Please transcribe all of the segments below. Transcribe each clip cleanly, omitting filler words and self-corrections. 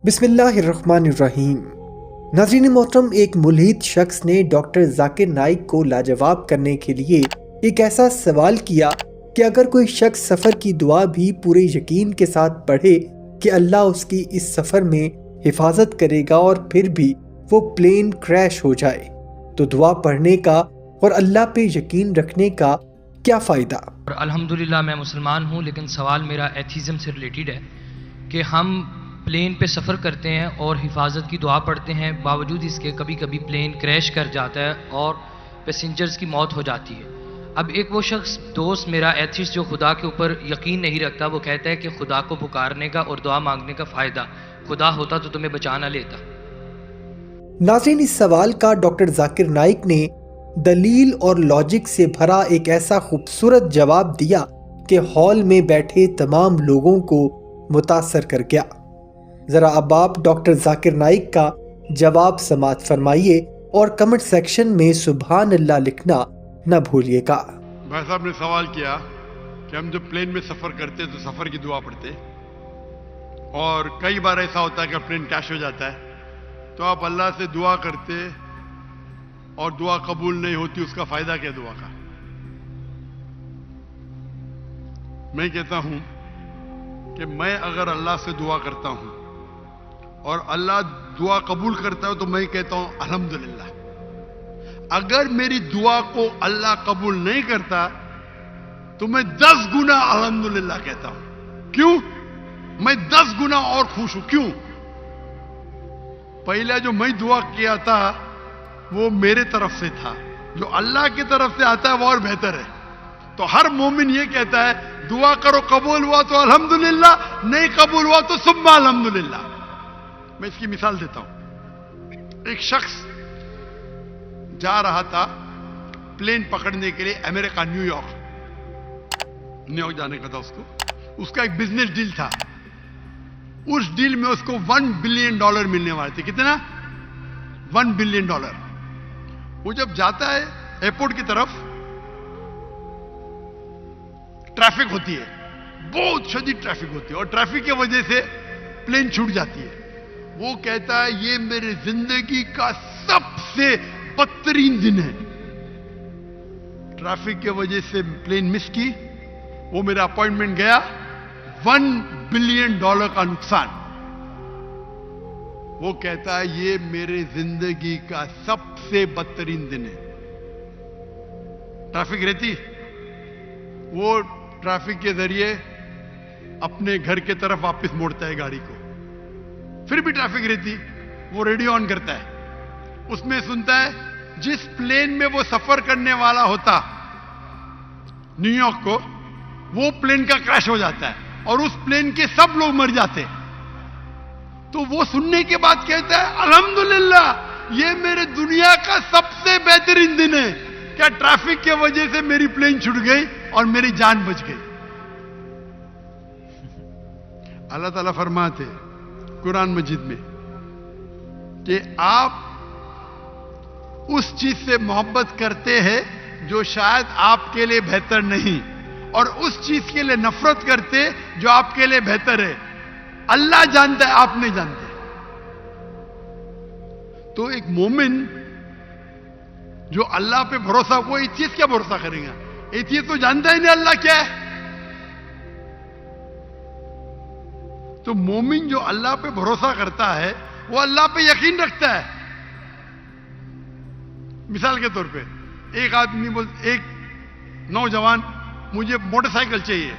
بسم اللہ الرحمن الرحیم۔ ناظرین محترم، ایک ملحد شخص نے ڈاکٹر ذاکر نائک کو لاجواب کرنے کے لیے ایک ایسا سوال کیا کہ اگر کوئی شخص سفر کی دعا بھی پورے یقین کے ساتھ پڑھے کہ اللہ اس کی اس سفر میں حفاظت کرے گا اور پھر بھی وہ پلین کریش ہو جائے تو دعا پڑھنے کا اور اللہ پہ یقین رکھنے کا کیا فائدہ؟ الحمدللہ میں مسلمان ہوں، لیکن سوال میرا ایتھیزم سے ریلیٹڈ ہے کہ ہم پلین پہ سفر کرتے ہیں اور حفاظت کی دعا پڑھتے ہیں، باوجود اس کے کبھی کبھی پلین کریش کر جاتا ہے اور پیسنجرز کی موت ہو جاتی ہے۔ اب ایک وہ شخص دوست میرا ایتھیسٹ جو خدا کے اوپر یقین نہیں رکھتا، وہ کہتا ہے کہ خدا کو پکارنے کا اور دعا مانگنے کا فائدہ، خدا ہوتا تو تمہیں بچا نہ لیتا۔ ناظرین، اس سوال کا ڈاکٹر ذاکر نائک نے دلیل اور لاجک سے بھرا ایک ایسا خوبصورت جواب دیا کہ ہال میں بیٹھے تمام لوگوں کو متاثر کر گیا۔ ذرا اب آپ ڈاکٹر ذاکر نائک کا جواب سماعت فرمائیے اور کمنٹ سیکشن میں سبحان اللہ لکھنا نہ بھولیے گا۔ بھائی صاحب نے سوال کیا کہ ہم جب پلین میں سفر کرتے تو سفر کی دعا پڑھتے، اور کئی بار ایسا ہوتا ہے کہ پلین کریش ہو جاتا ہے تو آپ اللہ سے دعا کرتے اور دعا قبول نہیں ہوتی، اس کا فائدہ کیا دعا کا؟ میں کہتا ہوں کہ میں اگر اللہ سے دعا کرتا ہوں اور اللہ دعا قبول کرتا ہے تو میں کہتا ہوں الحمدللہ۔ اگر میری دعا کو اللہ قبول نہیں کرتا تو میں 10 گنا الحمدللہ کہتا ہوں۔ کیوں؟ میں 10 گنا اور خوش ہوں۔ کیوں؟ پہلا جو میں دعا کیا تھا وہ میرے طرف سے تھا، جو اللہ کی طرف سے آتا ہے وہ اور بہتر ہے۔ تو ہر مومن یہ کہتا ہے دعا کرو، قبول ہوا تو الحمدللہ، نہیں قبول ہوا تو ثم الحمدللہ۔ میں اس کی مثال دیتا ہوں۔ ایک شخص جا رہا تھا پلین پکڑنے کے لیے امریکہ، نیو یارک جانے کا تھا اس کا ایک بزنس ڈیل تھا۔ اس ڈیل میں اس کو $1 بلین ملنے والے تھے۔ کتنا؟ $1 بلین۔ وہ جب جاتا ہے ایئرپورٹ کی طرف، ٹریفک ہوتی ہے، بہت شدید ٹریفک ہوتی ہے، اور ٹریفک کی وجہ سے پلین چھوٹ جاتی ہے۔ وہ کہتا ہے یہ میرے زندگی کا سب سے بدترین دن ہے۔ ٹریفک کی وجہ سے پلین مس کی، وہ میرا اپوائنٹمنٹ گیا، $1 بلین کا نقصان۔ وہ کہتا ہے یہ میرے زندگی کا سب سے بدترین دن ہے۔ ٹریفک رہتی، وہ ٹریفک کے ذریعے اپنے گھر کے طرف واپس موڑتا ہے گاڑی کو، پھر بھی ٹریفک رہتی، وہ ریڈیو آن کرتا ہے، اس میں سنتا ہے جس پلین میں وہ سفر کرنے والا ہوتا نیو یارک کو، وہ پلین کا کریش ہو جاتا ہے اور اس پلین کے سب لوگ مر جاتے۔ تو وہ سننے کے بعد کہتا ہے الحمدللہ، یہ میرے دنیا کا سب سے بہترین دن ہے، کیا ٹریفک کی وجہ سے میری پلین چھوٹ گئی اور میری جان بچ گئی۔ اللہ تعالیٰ فرماتے قرآن مجید میں کہ آپ اس چیز سے محبت کرتے ہیں جو شاید آپ کے لیے بہتر نہیں، اور اس چیز کے لیے نفرت کرتے جو آپ کے لیے بہتر ہے۔ اللہ جانتا ہے، آپ نہیں جانتے۔ تو ایک مومن جو اللہ پہ بھروسہ، وہ ایتھیسٹ کیا بھروسہ کرے گا؟ ایتھیسٹ تو جانتا ہی نہیں اللہ کیا ہے۔ تو مومن جو اللہ پہ بھروسہ کرتا ہے وہ اللہ پہ یقین رکھتا ہے۔ مثال کے طور پہ ایک نوجوان مجھے موٹر سائیکل چاہیے،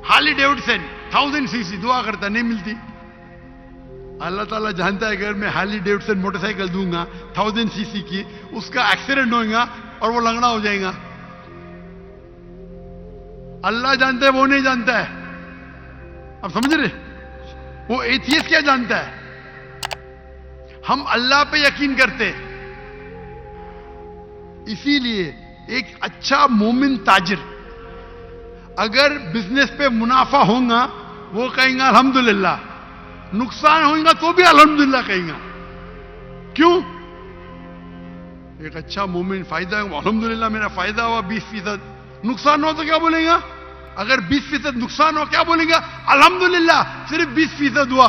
ہارلی ڈیوڈسن 1000 cc، دعا کرتا نہیں ملتی۔ اللہ تعالیٰ جانتا ہے اگر میں ہارلی ڈیوڈسن موٹر سائیکل دوں گا 1000 cc کی، اس کا ایکسیڈنٹ ہوگا اور وہ لنگڑا ہو جائے گا۔ اللہ جانتا ہے، وہ نہیں جانتا ہے۔ اب سمجھ رہے؟ وہ ایتھیسٹ کیا جانتا ہے؟ ہم اللہ پہ یقین کرتے۔ اسی لیے ایک اچھا مومن تاجر اگر بزنس پہ منافع ہوگا وہ کہیں گا الحمدللہ، نقصان ہوگا تو بھی الحمدللہ کہیں گا۔ کیوں؟ ایک اچھا مومن فائدہ ہے، الحمدللہ میرا فائدہ ہوا 20%، نقصان ہو تو کیا بولیں گا؟ اگر 20% نقصان ہو کیا بولیں گا؟ الحمدللہ صرف 20% ہوا،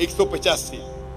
185,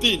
3।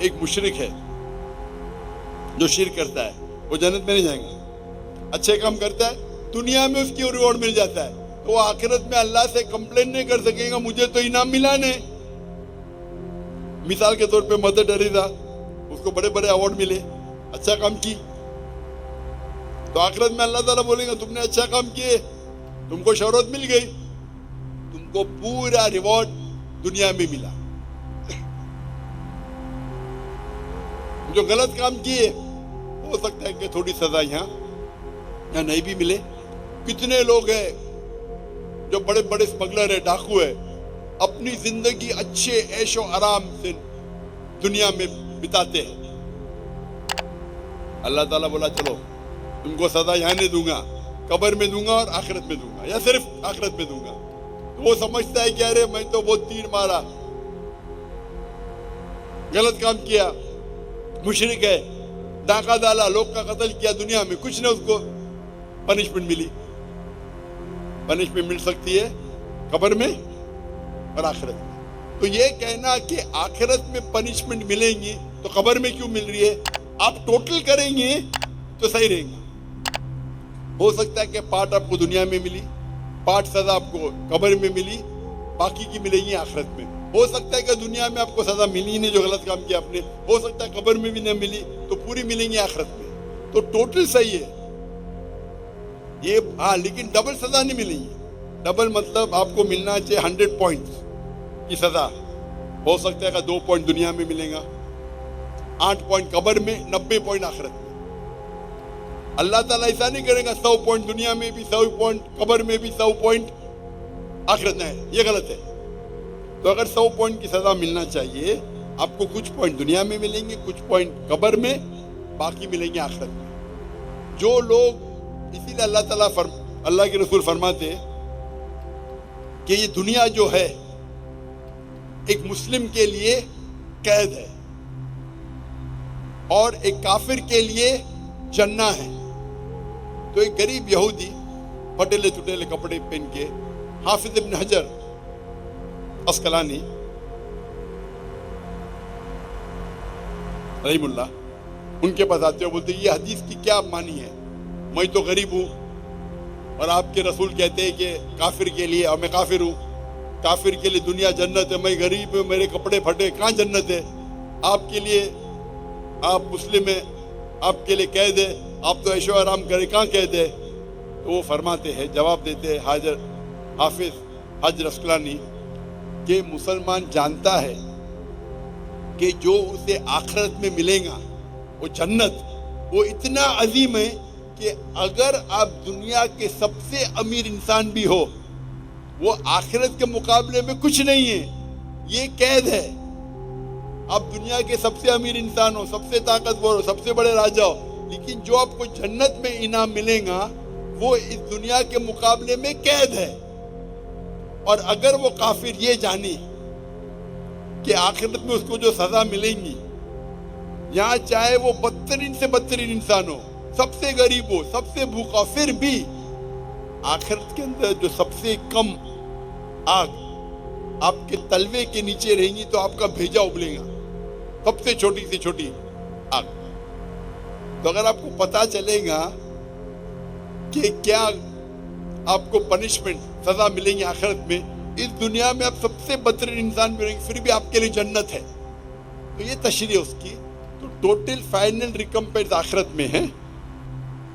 ایک مشرک ہے جو شرک کرتا ہے وہ جنت میں نہیں جائیں گا. اچھے کام کرتا ہے دنیا میں اس کی ریوارڈ مل جاتا ہے تو وہ آخرت میں اللہ سے کمپلین نہیں کر سکے گا مجھے تو انعام ملا نہیں. مثال کے طور پہ مدر ٹریسا اس کو بڑے بڑے ایوارڈ ملے اچھا کام کی تو آخرت میں اللہ تعالیٰ بولے گا تم نے اچھا کام کیے تم کو شہرت مل گئی تم کو پورا ریوارڈ دنیا میں ملا. جو غلط کام کیے ہو سکتا ہے کہ تھوڑی سزا یہاں نہیں بھی ملے. کتنے لوگ ہیں جو بڑے بڑے اسمگلر ہے ڈاکو ہے اپنی زندگی اچھے عیش و آرام سے دنیا میں بتاتے ہیں. اللہ تعالیٰ بولا چلو تم کو سزا یہاں نہیں دوں گا قبر میں دوں گا اور آخرت میں دوں گا یا صرف آخرت میں دوں گا. تو وہ سمجھتا ہے کہ ارے میں تو بہت تیر مارا غلط کام کیا مشرک ہے ڈاکہ ڈالا لوگ کا قتل کیا دنیا میں کچھ نہیں اس کو پنشمنٹ ملی. پنشمنٹ مل سکتی ہے قبر میں اور آخرت میں. تو یہ کہنا کہ آخرت میں پنشمنٹ ملیں گی تو قبر میں کیوں مل رہی ہے آپ ٹوٹل کریں گے تو صحیح رہیں گے. ہو سکتا ہے کہ پارٹ آپ کو دنیا میں ملی پارٹ سزا آپ کو قبر میں ملی باقی کی ملے گی آخرت میں. ہو سکتا ہے کہ دنیا میں آپ کو سزا ملی نہیں جو غلط کام کیا آپ نے ہو سکتا ہے قبر میں بھی نہ ملی تو پوری ملیں گی آخرت میں. تو ٹوٹل صحیح ہے یہ ہاں لیکن ڈبل سزا نہیں ملیں گی. ڈبل مطلب آپ کو ملنا چاہیے 100 پوائنٹس کی سزا ہو سکتا ہے کہ 2 پوائنٹ دنیا میں ملے گا 8 پوائنٹ قبر میں 90 پوائنٹ آخرت میں. اللہ تعالیٰ ایسا نہیں کرے گا 100 پوائنٹ دنیا میں بھی 100 پوائنٹ قبر میں بھی 100 پوائنٹ آخرت میں یہ غلط ہے. تو اگر 100 پوائنٹ کی سزا ملنا چاہیے آپ کو کچھ پوائنٹ دنیا میں ملیں گے کچھ پوائنٹ قبر میں باقی ملیں گے آخرت میں. جو لوگ اسی لیے اللہ تعالیٰ اللہ کے رسول فرماتے کہ یہ دنیا جو ہے ایک مسلم کے لیے قید ہے اور ایک کافر کے لیے جنہ ہے. تو ایک غریب یہودی پھٹیلے چٹیلے کپڑے پہن کے حافظ ابن حجر اسقلانی رحم اللہ ان کے پاس آتے ہو بولتے یہ حدیث کی کیا معنی ہے میں تو غریب ہوں اور آپ کے رسول کہتے ہیں کہ کافر کے لیے اور میں کافر ہوں کافر کے لیے دنیا جنت ہے میں غریب ہوں میرے کپڑے پھٹے کہاں جنت ہے آپ کے لیے آپ مسلم ہیں آپ کے لیے قید ہے آپ تو عیش و آرام کرے کہاں قید ہے. تو وہ فرماتے ہیں جواب دیتے ہیں حافظ حجر اسقلانی کہ مسلمان جانتا ہے کہ جو اسے آخرت میں ملے گا وہ جنت وہ اتنا عظیم ہے کہ اگر آپ دنیا کے سب سے امیر انسان بھی ہو وہ آخرت کے مقابلے میں کچھ نہیں ہے یہ قید ہے. آپ دنیا کے سب سے امیر انسان ہو سب سے طاقتور ہو سب سے بڑے راجا ہو لیکن جو آپ کو جنت میں انعام ملے گا وہ اس دنیا کے مقابلے میں قید ہے. اور اگر وہ کافر یہ جانے کہ آخرت میں اس کو جو سزا ملیں گی یہاں چاہے وہ بدترین سے بدترین انسان ہو سب سے غریب ہو سب سے بھوکا پھر بھی آخرت کے اندر جو سب سے کم آگ آپ کے تلوے کے نیچے رہیں گی تو آپ کا بھیجا ابلے گا سب سے چھوٹی آگ. تو اگر آپ کو پتا چلے گا کہ کیا آپ کو پنشمنٹ سزا ملیں گی آخرت میں اس دنیا میں آپ سب سے بدترین انسان بھی رہیں گے پھر بھی آپ کے لیے جنت ہے تو یہ تشریح اس کی. تو ٹوٹل فائنل ریکمپنس آخرت میں ہے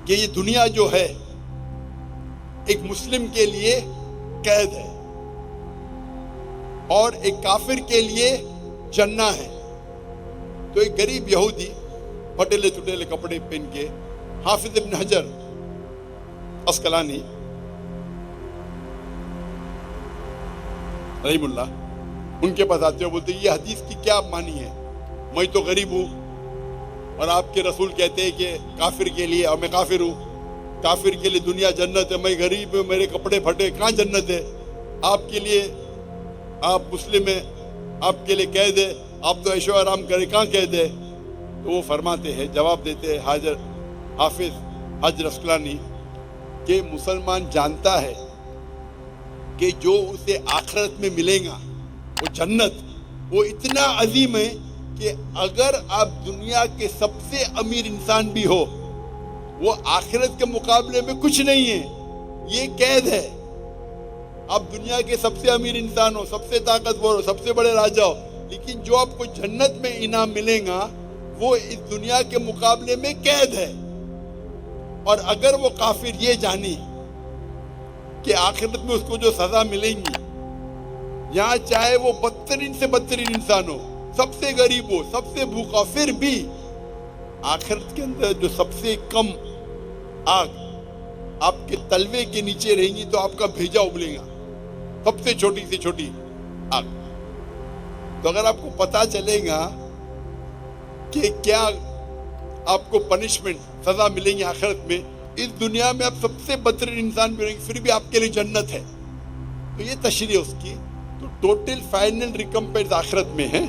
کہ یہ دنیا جو ہے ایک مسلم کے لیے قید ہے اور ایک کافر کے لیے جنہ ہے. تو ایک غریب یہودی پھٹیلے چٹیلے کپڑے پہن کے حافظ ابن حجر اسقلانی رحم اللہ ان کے پاس آتے ہو بولتے یہ حدیث کی کیا معنی ہے میں تو غریب ہوں اور آپ کے رسول کہتے ہیں کہ کافر کے لیے اور میں کافر ہوں کافر کے لیے دنیا جنت ہے میں غریب ہوں میرے کپڑے پھٹے کہاں جنت ہے آپ کے لیے آپ مسلم ہیں آپ کے لیے قید ہے آپ تو عیش و آرام کرے کہاں قید ہے. تو وہ فرماتے ہیں جواب دیتے ہیں حافظ حجر اسقلانی کہ مسلمان جانتا ہے کہ جو اسے آخرت میں ملے گا وہ جنت وہ اتنا عظیم ہے کہ اگر آپ دنیا کے سب سے امیر انسان بھی ہو، وہ آخرت کے مقابلے میں کچھ نہیں ہے، یہ قید ہے۔ آپ دنیا کے سب سے امیر انسان ہو، سب سے طاقتور ہو، سب سے بڑے راجہ ہو، لیکن جو آپ کو جنت میں انعام ملے گا وہ اس دنیا کے مقابلے میں قید ہے۔ اور اگر وہ کافر یہ جانے کہ آخرت میں اس کو جو سزا ملیں گی، یہاں چاہے وہ بدترین سے بدترین انسان ہو، سب سے غریب ہو، سب سے بھوکا، پھر بھی آخرت کے اندر جو سب سے کم آگ آپ کے تلوے کے نیچے رہیں گی تو آپ کا بھیجا ابلے گا، سب سے چھوٹی سے چھوٹی آگ۔ تو اگر آپ کو پتا چلے گا کہ کیا آپ کو پنشمنٹ، سزا ملیں گی آخرت میں، اس دنیا میں آپ سب سے بدترین انسان بھی رہیں گے، پھر بھی آپ کے لیے جنت ہے، تو یہ تشریح اس کی۔ تو ٹوٹل فائنل ریکمپنس آخرت میں ہے۔